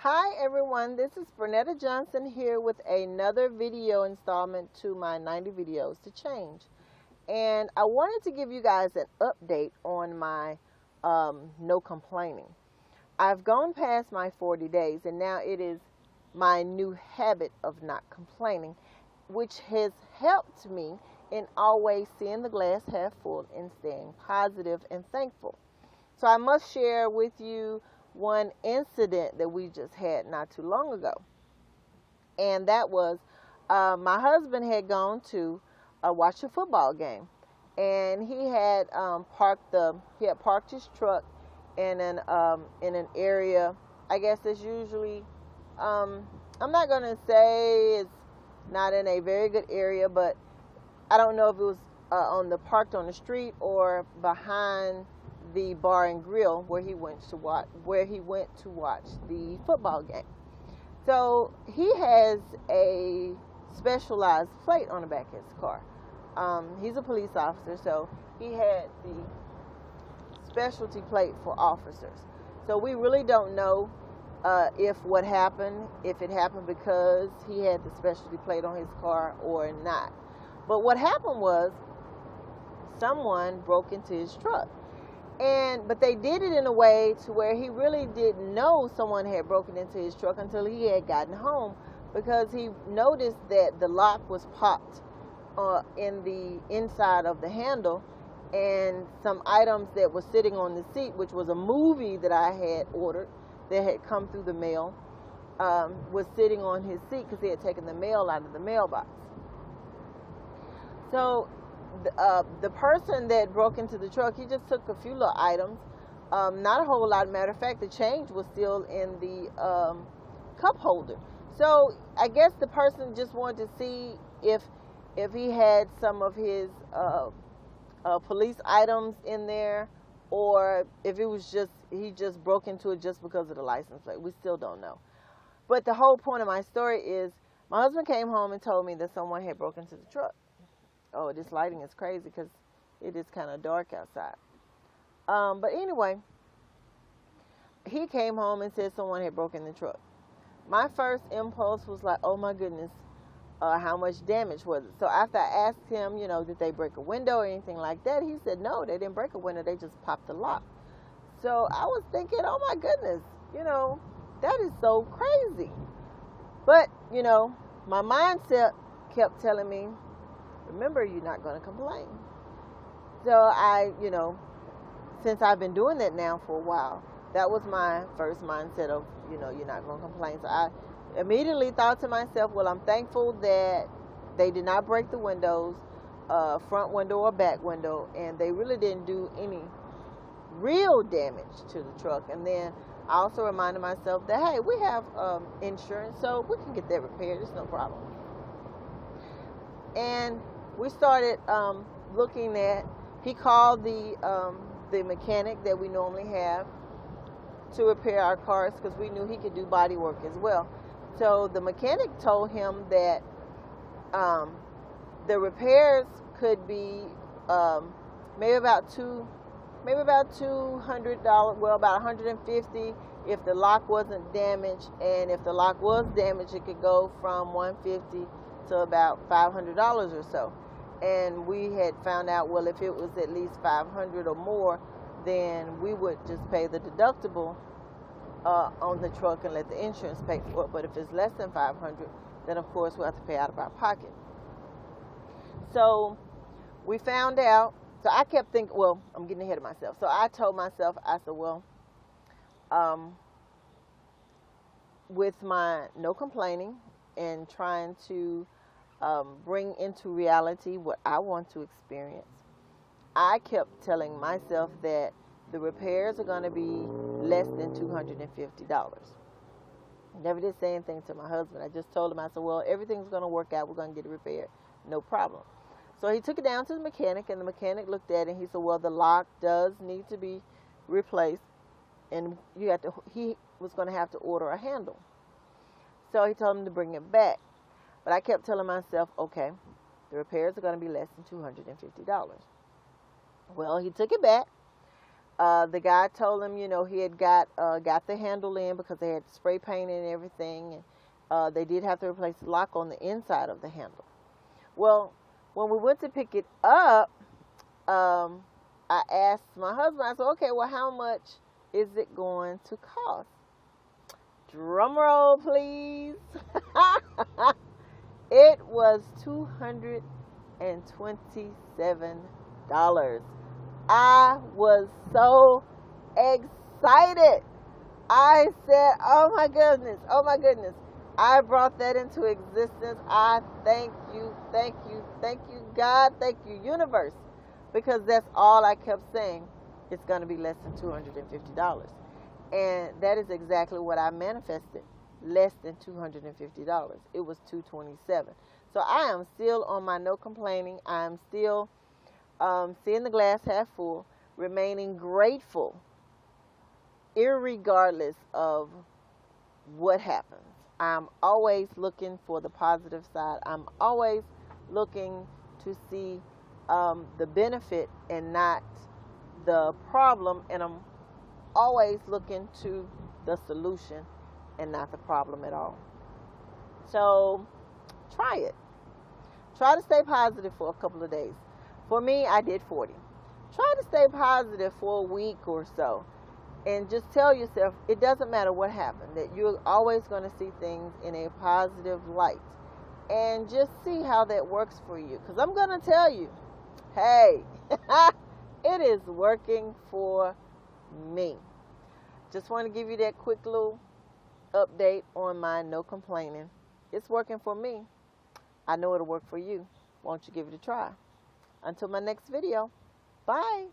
Hi everyone, this is Bernetta Johnson here with another video installment to my 90 videos to change. And I wanted to give you guys an update on my no complaining. I've gone past my 40 days and now it is my new habit of not complaining, which has helped me in always seeing the glass half full and staying positive and thankful. So I must share with you one incident that we just had not too long ago. And that was my husband had gone to watch a football game. And he had parked his truck in an area. I guess it's usually I'm not gonna say it's not in a very good area, but I don't know if it was parked on the street or behind the bar and grill where he went to watch the football game. So he has a specialized plate on the back of his car. He's a police officer, so he had the specialty plate for officers. So we really don't know if it happened because he had the specialty plate on his car or not. But what happened was someone broke into his truck. But they did it in a way to where he really didn't know someone had broken into his truck until he had gotten home, because he noticed that the lock was popped in the inside of the handle, and some items that were sitting on the seat, which was a movie that I had ordered that had come through the mail, was sitting on his seat because he had taken the mail out of the mailbox. So the person that broke into the truck, he just took a few little items, not a whole lot. Matter of fact, the change was still in the cup holder. So I guess the person just wanted to see if he had some of his police items in there, or if it was just he just broke into it just because of the license plate. We still don't know. But the whole point of my story is my husband came home and told me that someone had broken into the truck. Oh, this lighting is crazy because it is kind of dark outside. But anyway, he came home and said someone had broken the truck. My first impulse was like, oh my goodness, how much damage was it? So after I asked him, did they break a window or anything like that? He said, no, they didn't break a window. They just popped the lock. So I was thinking, oh my goodness, that is so crazy. But, my mindset kept telling me, remember, you're not going to complain. So since I've been doing that now for a while, that was my first mindset of, you're not going to complain. So I immediately thought to myself, well, I'm thankful that they did not break the windows, front window or back window, and they really didn't do any real damage to the truck. And then I also reminded myself that, hey, we have insurance, so we can get that repaired. It's no problem. And we started looking at, he called the mechanic that we normally have to repair our cars, because we knew he could do body work as well. So the mechanic told him that the repairs could be maybe about $200, well, about $150 if the lock wasn't damaged, and if the lock was damaged, it could go from $150 to about $500 or so. And we had found out, well, if it was at least $500 or more, then we would just pay the deductible on the truck and let the insurance pay for it. But if it's less than $500, then of course we'll have to pay out of our pocket. So we found out. So I kept thinking, well, I'm getting ahead of myself. So I told myself, I said, well, with my no complaining and trying to bring into reality what I want to experience, I kept telling myself that the repairs are going to be less than $250. Never did say anything to my husband. I just told him, I said, well, everything's going to work out. We're going to get it repaired. No problem. So he took it down to the mechanic, and the mechanic looked at it, and he said, well, the lock does need to be replaced, and he was going to have to order a handle. So he told him to bring it back. But I kept telling myself, okay, the repairs are going to be less than $250. Well, he took it back. The guy told him, you know, he had got the handle in because they had spray paint and everything, and they did have to replace the lock on the inside of the handle. Well, when we went to pick it up, I asked my husband, I said, okay, well, how much is it going to cost? Drum roll, please. It was $227. I was so excited. I said, oh my goodness, oh my goodness. I brought that into existence. I thank you, thank you, thank you, God, thank you, universe. Because that's all I kept saying. It's going to be less than $250. And that is exactly what I manifested. Less than $250. It was $227. So I am still on my no complaining. I am still seeing the glass half full, remaining grateful, irregardless of what happens. I'm always looking for the positive side. I'm always looking to see the benefit and not the problem, and I'm always looking to the solution and not the problem at all. So try it. Try to stay positive for a couple of days. For me, I did 40. Try to stay positive for a week or so, and just tell yourself it doesn't matter what happened, that you're always going to see things in a positive light, and just see how that works for you. Because I'm going to tell you, hey, it is working for me. Just want to give you that quick little update on my no complaining. It's working for me. I know it'll work for you. Won't you give it a try? Until my next video. Bye.